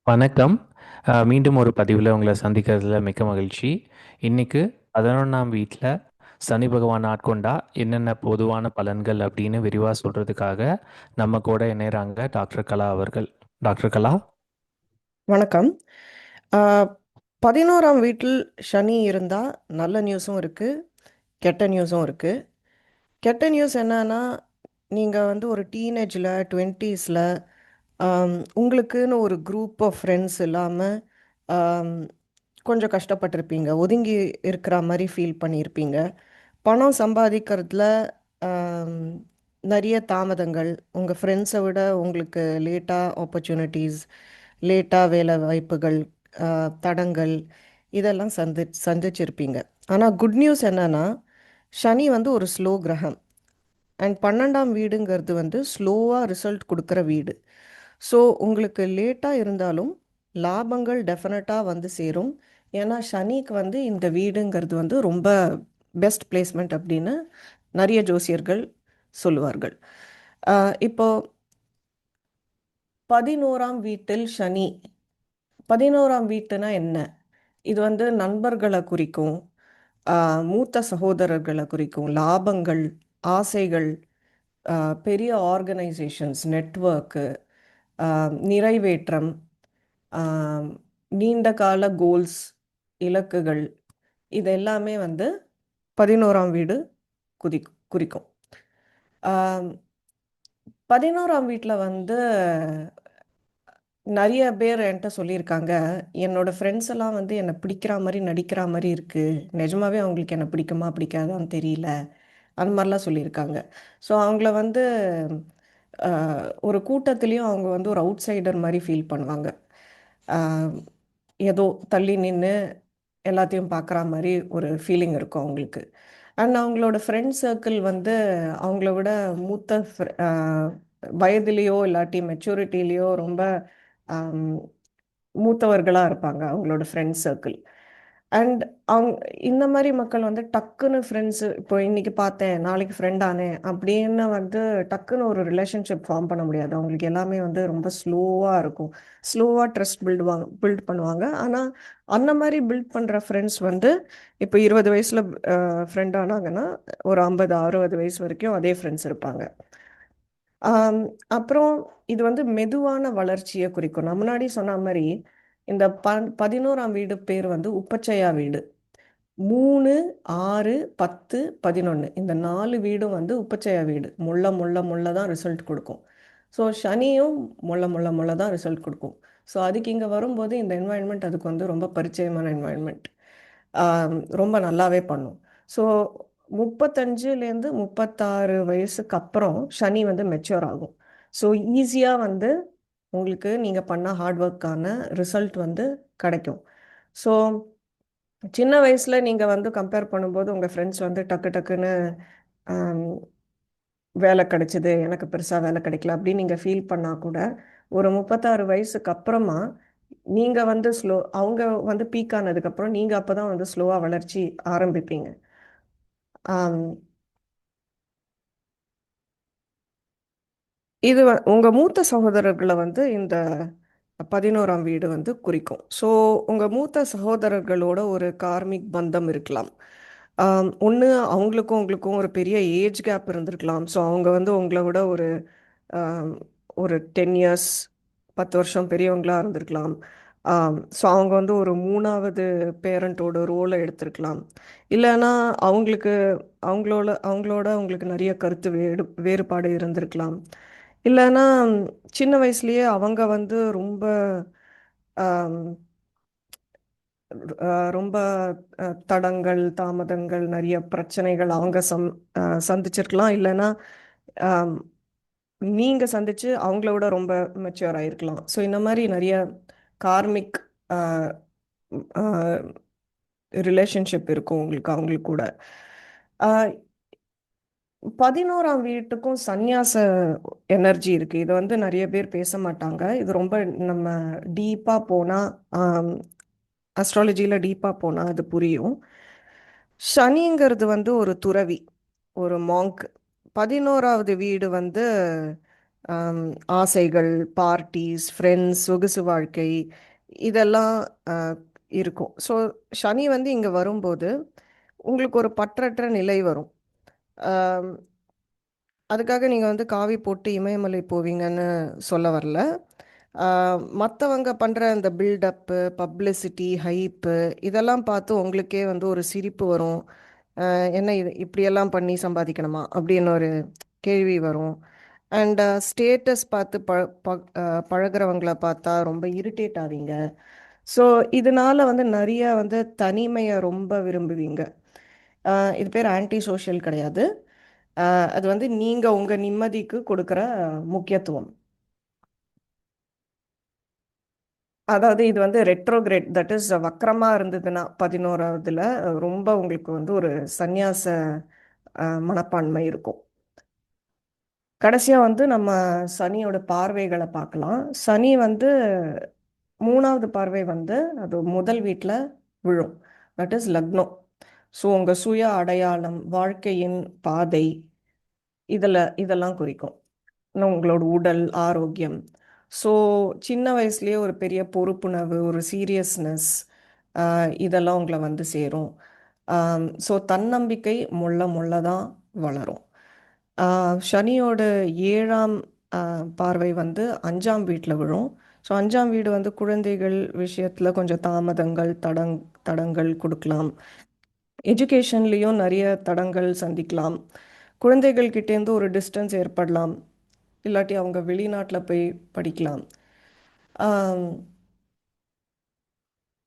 வணக்கம். மீண்டும் ஒரு பதிவில் உங்களை சந்திக்கிறதுல மிக்க மகிழ்ச்சி. இன்னைக்கு 11ஆம் வீட்டில் சனி பகவான் ஆட்கொண்டா என்னென்ன பொதுவான பலன்கள் அப்படின்னு விரிவாக சொல்கிறதுக்காக நம்ம கூட இணையறாங்க டாக்டர் கலா அவர்கள். டாக்டர் கலா. வணக்கம். ஆஹ், 11ஆம் வீட்டில் சனி இருந்தால் நல்ல நியூஸும் இருக்குது, கெட்ட நியூஸும் இருக்குது. கெட்ட நியூஸ் என்னன்னா, நீங்கள் வந்து ஒரு டீனேஜில் 20ஸில் உங்களுக்குன்னு ஒரு குரூப் ஆஃப் ஃப்ரெண்ட்ஸ் இல்லாமல் கொஞ்சம் கஷ்டப்பட்டிருப்பீங்க, ஒதுங்கி இருக்கிற மாதிரி ஃபீல் பண்ணியிருப்பீங்க. பணம் சம்பாதிக்கிறதுல ஆம், நிறைய தாமதங்கள், உங்கள் ஃப்ரெண்ட்ஸை விட உங்களுக்கு லேட்டாக ஆப்பர்ச்சுனிட்டிஸ், லேட்டாக வேலை வாய்ப்புகள், தடங்கள், இதெல்லாம் சந்திச்சிருப்பீங்க. ஆனால் குட் நியூஸ் என்னன்னா, சனி வந்து ஒரு ஸ்லோ கிரகம். அண்ட் 12ஆம் வீடுங்கிறது வந்து ஸ்லோவாக ரிசல்ட் கொடுக்குற வீடு. ஸோ உங்களுக்கு லேட்டாக இருந்தாலும் லாபங்கள் டெஃபினட்டாக வந்து சேரும். ஏன்னா சனிக்கு வந்து இந்த வீடுங்கிறது வந்து ரொம்ப பெஸ்ட் பிளேஸ்மெண்ட் அப்படின்னு நிறைய ஜோசியர்கள் சொல்லுவார்கள். இப்போ 11ஆம் வீட்டில் சனி. 11ஆம் வீட்டுனா என்ன? இது வந்து நண்பர்களை குறிக்கும், மூத்த சகோதரர்களை குறிக்கும், லாபங்கள், ஆசைகள், பெரிய ஆர்கனைசேஷன்ஸ், நெட்வொர்க்கு, நிறைவேற்றம், ஆம், நீண்ட கால கோல்ஸ், இலக்குகள், இது எல்லாமே வந்து 11ஆம் வீடு குறிக்கும். ஆம், 11ஆம் வீட்டில் வந்து நிறைய பேர் என்கிட்ட சொல்லியிருக்காங்க, என்னோட ஃப்ரெண்ட்ஸ் எல்லாம் வந்து என்னை பிடிக்கிற மாதிரி நடிக்கிற மாதிரி இருக்கு, நிஜமாவே அவங்களுக்கு என்னை பிடிக்குமா பிடிக்காதான்னு தெரியல, அந்த மாதிரிலாம் சொல்லியிருக்காங்க. ஸோ அவங்கள வந்து ஒரு கூட்டத்துலேயும் அவங்க வந்து ஒரு அவுட் சைடர் மாதிரி ஃபீல் பண்ணுவாங்க. ஆஹ், ஏதோ தள்ளி நின்று எல்லாத்தையும் பார்க்குற மாதிரி ஒரு ஃபீலிங் இருக்கும் அவங்களுக்கு. அண்ட் அவங்களோட ஃப்ரெண்ட் சர்க்கிள் வந்து அவங்கள விட மூத்த வயதுலேயோ இல்லாட்டி மெச்சூரிட்டிலேயோ ரொம்ப ஆம், மூத்தவர்களாக இருப்பாங்க அவங்களோட ஃப்ரெண்ட் சர்க்கிள். அண்ட் அவங்க இந்த மாதிரி மக்கள் வந்து டக்குன்னு ஃப்ரெண்ட்ஸு, இப்போ இன்னைக்கு பார்த்தேன் நாளைக்கு ஃப்ரெண்ட் ஆனேன் அப்படின்னு வந்து டக்குன்னு ஒரு ரிலேஷன்ஷிப் ஃபார்ம் பண்ண முடியாது. அவங்களுக்கு எல்லாமே வந்து ரொம்ப ஸ்லோவாக இருக்கும். ஸ்லோவாக ட்ரஸ்ட் பில்ட் பண்ணுவாங்க. ஆனால் அந்த மாதிரி பில்ட் பண்ணுற ஃப்ரெண்ட்ஸ் வந்து இப்போ 20 வயசில் ஃப்ரெண்ட் ஆனாங்கன்னா ஒரு 50 60 வயசு வரைக்கும் அதே ஃப்ரெண்ட்ஸ் இருப்பாங்க. ஆம், அப்புறம் இது வந்து மெதுவான வளர்ச்சியை குறிக்கும். நான் முன்னாடி சொன்ன மாதிரி இந்த 11ஆம் வீடு பேர் வந்து உப்பச்சையா வீடு. 3, 6, 10, 11 இந்த 4 வீடும் வந்து உப்பச்சையா வீடு. முள்ள முள்ள முள்ள தான் ரிசல்ட் கொடுக்கும். ஸோ சனியும் முள்ள முள்ள முள்ள தான் ரிசல்ட் கொடுக்கும். ஸோ அதுக்கு இங்கே வரும்போது இந்த என்வாயன்மெண்ட் அதுக்கு வந்து ரொம்ப பரிச்சயமான என்வாயன்மெண்ட். ரொம்ப நல்லாவே பண்ணும். ஸோ 35லேருந்து 36 வயசுக்கு அப்புறம் சனி வந்து மெச்சூர் ஆகும். ஸோ ஈஸியாக வந்து உங்களுக்கு நீங்கள் பண்ண ஹார்ட் ஒர்க்கான ரிசல்ட் வந்து கிடைக்கும். ஸோ சின்ன வயசில் நீங்கள் வந்து கம்பேர் பண்ணும்போது உங்கள் ஃப்ரெண்ட்ஸ் வந்து டக்கு டக்குன்னு ஆம், வேலை கிடைச்சிது, எனக்கு பெருசாக வேலை கிடைக்கல அப்படின்னு நீங்கள் ஃபீல் பண்ணால் கூட ஒரு 36 வயசுக்கு அப்புறமா நீங்கள் வந்து அவங்க வந்து பீக் ஆனதுக்கப்புறம் நீங்கள் அப்போ தான் வந்து ஸ்லோவாக வளர்ச்சி ஆரம்பிப்பீங்க. ஆம், இது உங்கள் மூத்த சகோதரர்களை வந்து இந்த 11ஆம் வீடு வந்து குறிக்கும். ஸோ உங்கள் மூத்த சகோதரர்களோட ஒரு கார்மிக் பந்தம் இருக்கலாம். ஒன்று அவங்களுக்கும் உங்களுக்கும் ஒரு பெரிய ஏஜ் கேப் இருந்திருக்கலாம். ஸோ அவங்க வந்து உங்களை விட ஆம், ஒரு 10 இயர்ஸ், 10 வருஷம் பெரியவங்களா இருந்திருக்கலாம். ஸோ அவங்க வந்து ஒரு மூணாவது பேரண்டோட ரோலை எடுத்திருக்கலாம். இல்லைன்னா அவங்களுக்கு அவங்களோட அவங்களோட அவங்களுக்கு நிறைய கருத்து வேறுபாடு இருந்திருக்கலாம். இல்லைன்னா சின்ன வயசுலயே அவங்க வந்து ரொம்ப ஆம், ரொம்ப தடங்கள், தாமதங்கள், நிறைய பிரச்சனைகள் அவங்க சந்திச்சிருக்கலாம். இல்லைன்னா ஆம், நீங்க சந்திச்சு அவங்கள விட ரொம்ப மெச்சூர் ஆயிருக்கலாம். ஸோ இந்த மாதிரி நிறைய கார்மிக் ரிலேஷன்ஷிப் இருக்கும் உங்களுக்கு அவங்களுக்கு கூட. ஆஹ் 11ஆம் வீட்டுக்கும் சந்நியாச எனர்ஜி இருக்கு. இது வந்து நிறைய பேர் பேச மாட்டாங்க. இது ரொம்ப நம்ம டீப்பா போனா, அஸ்ட்ராலஜியில் டீப்பா போனா அது புரியும். சனிங்கிறது வந்து ஒரு துறவி, ஒரு மாங்க். 11ஆவது வீடு வந்து ஆம், ஆசைகள், பார்ட்டீஸ், ஃப்ரெண்ட்ஸ், சொகுசு வாழ்க்கை இதெல்லாம் இருக்கும். ஸோ சனி வந்து இங்கே வரும்போது உங்களுக்கு ஒரு பற்றற்ற நிலை வரும். ஆம், அதுக்காக நீங்கள் வந்து காவி போட்டு இமயமலை போவீங்கன்னு சொல்ல வரல. மற்றவங்க பண்ணுற இந்த பில்டப்பு, பப்ளிசிட்டி, ஹைப்பு இதெல்லாம் பார்த்து உங்களுக்கே வந்து ஒரு சிரிப்பு வரும். என்ன இது இப்படியெல்லாம் பண்ணி சம்பாதிக்கணுமா அப்படின்னு ஒரு கேள்வி வரும். அண்ட் ஸ்டேட்டஸ் பார்த்து பழகுறவங்கள பார்த்தா ரொம்ப இரிட்டேட் ஆவீங்க. ஸோ இதனால வந்து நிறைய வந்து தனிமையை ரொம்ப விரும்புவீங்க. இது பேர் ஆன்டி சோஷியல் கிடையாது. அது வந்து நீங்கள் உங்கள் நிம்மதிக்கு கொடுக்குற முக்கியத்துவம். அதாவது இது வந்து ரெட்ரோகிரேட், தட் இஸ் வக்ரமா இருந்ததுன்னா 11வதுல ரொம்ப உங்களுக்கு வந்து ஒரு சந்நியாச மனப்பான்மை இருக்கும். கடைசியா வந்து நம்ம சனியோட பார்வைகளை பார்க்கலாம். சனி வந்து 3வது பார்வை வந்து அது முதல் வீட்டில் விழும். தட் இஸ் லக்னம். ஸோ உங்கள் சுய அடையாளம், வாழ்க்கையின் பாதை இதெல்லாம் குறிக்கும். இன்னும் உங்களோட உடல் ஆரோக்கியம். ஸோ சின்ன வயசுலேயே ஒரு பெரிய பொறுப்புணர்வு, ஒரு சீரியஸ்னஸ் இதெல்லாம் உங்களை வந்து சேரும். ஸோ தன்னம்பிக்கை முள்ள முள்ள தான் வளரும். சனியோட 7ஆம் பார்வை வந்து 5ஆம் வீட்டில் விழும். ஸோ 5ஆம் வீடு வந்து குழந்தைகள் விஷயத்தில் கொஞ்சம் தாமதங்கள், தடங்கள் கொடுக்கலாம். எஜுகேஷன்லேயும் நிறைய தடங்கள் சந்திக்கலாம். குழந்தைகள் கிட்டேருந்து ஒரு டிஸ்டன்ஸ் ஏற்படலாம். இல்லாட்டி அவங்க வெளிநாட்டில் போய் படிக்கலாம். ஆம்,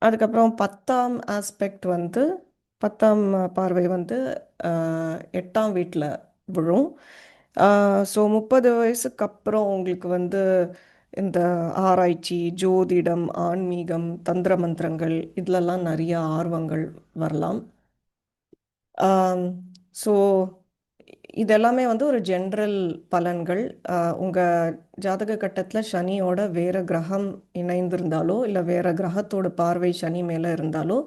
அதுக்கப்புறம் 10ஆம் ஆஸ்பெக்ட் வந்து 10ஆம் பார்வை வந்து 8ஆம் வீட்டில் விழும். ஸோ 30 வயசுக்கு அப்புறம் உங்களுக்கு வந்து இந்த ஆராய்ச்சி, ஜோதிடம், ஆன்மீகம், தந்திர மந்திரங்கள் இதிலெல்லாம் நிறைய ஆர்வங்கள் வரலாம். ஸோ இதெல்லாமே வந்து ஒரு ஜென்ரல் பலன்கள். உங்கள் ஜாதக கட்டத்தில் சனியோட வேறு கிரகம் இணைந்திருந்தாலோ இல்லை வேறு கிரகத்தோட பார்வை சனி மேலே இருந்தாலோ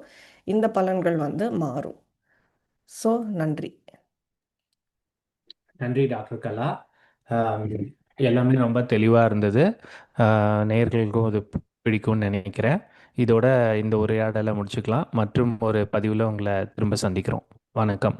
இந்த பலன்கள் வந்து மாறும். ஸோ நன்றி. நன்றி டாக்டர் கலா. ஆம், எல்லாமே ரொம்ப தெளிவாக இருந்தது. நேயர்களுக்கும் அது பிடிக்கும்னு நினைக்கிறேன். இதோட இந்த உரையாடலை முடிச்சுக்கலாம். மற்றும் ஒரு பதிவில் உங்களை திரும்ப சந்திக்கிறோம். வணக்கம்.